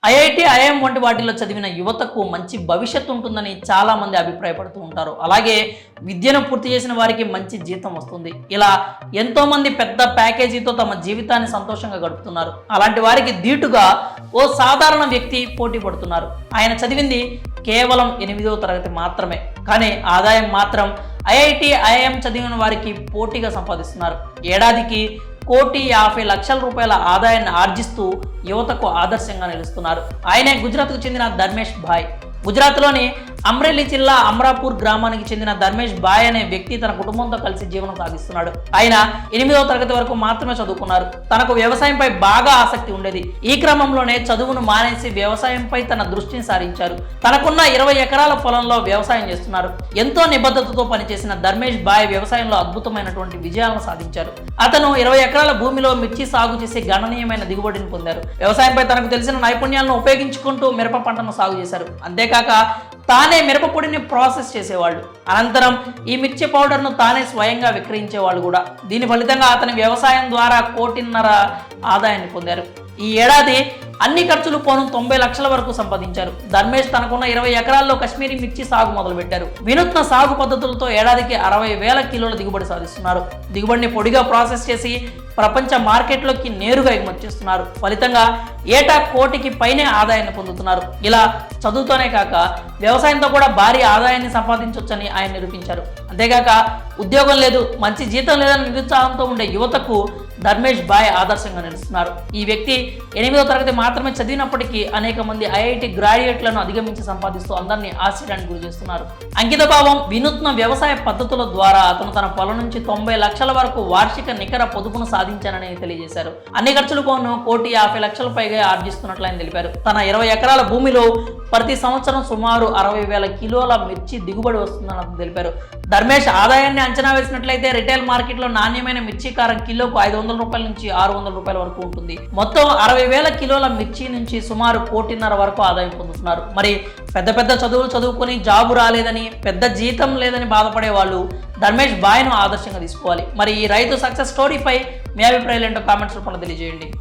IIT, IIM వంటి వాటిలో చదివిన యువతకు మంచి భవిష్యత్తు ఉంటుందని చాలా మంది అభిప్రాయపడుతూ ఉంటారు. అలాగే విద్యను పూర్తి చేసిన వారికి మంచి జీతం వస్తుంది. ఇలా ఎంతో మంది పెద్ద ప్యాకేజీతో తమ జీవితాన్ని సంతోషంగా గడుపుతున్నారు. అలాంటి వారికి ధీటుగా ఓ సాధారణ వ్యక్తి పోటీ పడుతున్నారు. ఆయన చదివింది కేవలం 8వ తరగతి మాత్రమే, కానీ ఆదాయం మాత్రం ఐఐటి, ఐఐఎం చదివిన వారికి పోటీగా సంపాదిస్తున్నారు. ఏడాదికి 1,50,00,000 రూపాయల ఆదాయాన్ని ఆర్జిస్తూ యువతకు ఆదర్శంగా నిలుస్తున్నారు. ఆయనే గుజరాత్కు చెందిన ధర్మేష్ భాయ్. గుజరాత్లోని అమ్రేలీ జిల్లా అమరాపూర్ గ్రామానికి చెందిన ధర్మేష్ భాయ్ అనే వ్యక్తి తన కుటుంబంతో కలిసి జీవనం సాగిస్తున్నాడు. ఆయన 8వ తరగతి వరకు మాత్రమే చదువుకున్నారు. తనకు వ్యవసాయంపై బాగా ఆసక్తి ఉండేది. ఈ క్రమంలోనే చదువును మానేసి వ్యవసాయంపై తన దృష్టిని సారించారు. తనకున్న 20 ఎకరాల పొలంలో వ్యవసాయం చేస్తున్నారు. ఎంతో నిబద్ధతతో పనిచేసిన ధర్మేష్ భాయ్ వ్యవసాయంలో అద్భుతమైనటువంటి విజయాలను సాధించారు. అతను 20 ఎకరాల భూమిలో మిర్చి సాగు చేసి గణనీయమైన దిగుబడిని పొందారు. వ్యవసాయంపై తనకు తెలిసిన నైపుణ్యాలను ఉపయోగించుకుంటూ మిరప పంటను సాగు చేశారు. అంతేకాక తానే మిరప పొడిని ప్రాసెస్ చేసేవాళ్ళు. అనంతరం ఈ మిర్చి పౌడర్ను తానే స్వయంగా విక్రయించేవాళ్ళు కూడా. దీని ఫలితంగా అతని వ్యవసాయం ద్వారా 1,50,00,000 ఆదాయాన్ని పొందారు. ఈ ఏడాది అన్ని ఖర్చులు పోను 90 లక్షల వరకు సంపాదించారు. ధర్మేష్ తనకున్న 20 ఎకరాల్లో కశ్మీరీ మిర్చి సాగు మొదలుపెట్టారు. వినూత్న సాగు పద్ధతులతో ఏడాదికి 60,000 కిలోల దిగుబడి సాధిస్తున్నారు. దిగుబడిని పొడిగా ప్రాసెస్ చేసి ప్రపంచ మార్కెట్లోకి నేరుగా ఎగుమతి చేస్తున్నారు. ఫలితంగా ఏటా 1,00,00,000కి పైనే ఆదాయాన్ని పొందుతున్నారు. ఇలా చదువుతోనే కాక వ్యవసాయంతో కూడా భారీ ఆదాయాన్ని సంపాదించవచ్చని ఆయన నిరూపించారు. అంతేకాక ఉద్యోగం లేదు, మంచి జీతం లేదని నిరుత్సాహంతో ఉండే యువతకు ధర్మేష్ భాయ్ ఆదర్శంగా నిలుస్తున్నారు. ఈ వ్యక్తి 8వ తరగతి మాత్రమే చదివినప్పటికీ అనేక మంది ఐఐటి గ్రాడ్యుయేట్లను అధిగమించి సంపాదిస్తూ అందరినీ ఆశ్చర్యానికి గురి చేస్తున్నారు. అంకితభావం, వినూత్న వ్యవసాయ పద్ధతుల ద్వారా అతను తన పొలం నుంచి 90 లక్షల వరకు వార్షిక నికర పొదుపును సాధించానని తెలియజేశారు. అన్ని ఖర్చులు పోను 1,50,00,000 పైగా ఆర్జిస్తున్నట్లు ఆయన తెలిపారు. తన 20 ఎకరాల భూమిలో ప్రతి సంవత్సరం సుమారు 60,000 కిలోల మిర్చి దిగుబడి వస్తుందని అతను తెలిపారు. ధర్మేష్ ఆదాయాన్ని అంచనా వేసినట్లయితే రిటైల్ మార్కెట్లో నాణ్యమైన మిర్చి కారం కిలోకు 500 రూపాయల నుంచి 600 రూపాయల వరకు ఉంటుంది. మొత్తం 60,000 కిలోల మిర్చి నుంచి సుమారు 1,50,00,000 వరకు ఆదాయం పొందుతున్నారు. మరి పెద్ద పెద్ద చదువులు చదువుకొని జాబు రాలేదని, పెద్ద జీతం లేదని బాధపడే వాళ్ళు ధర్మేష్ భాయ్ను ఆదర్శంగా తీసుకోవాలి. మరి ఈ రైతు సక్సెస్ స్టోరీపై మీ అభిప్రాయాలు ఏంటో కామెంట్స్ రూపంలో తెలియజేయండి.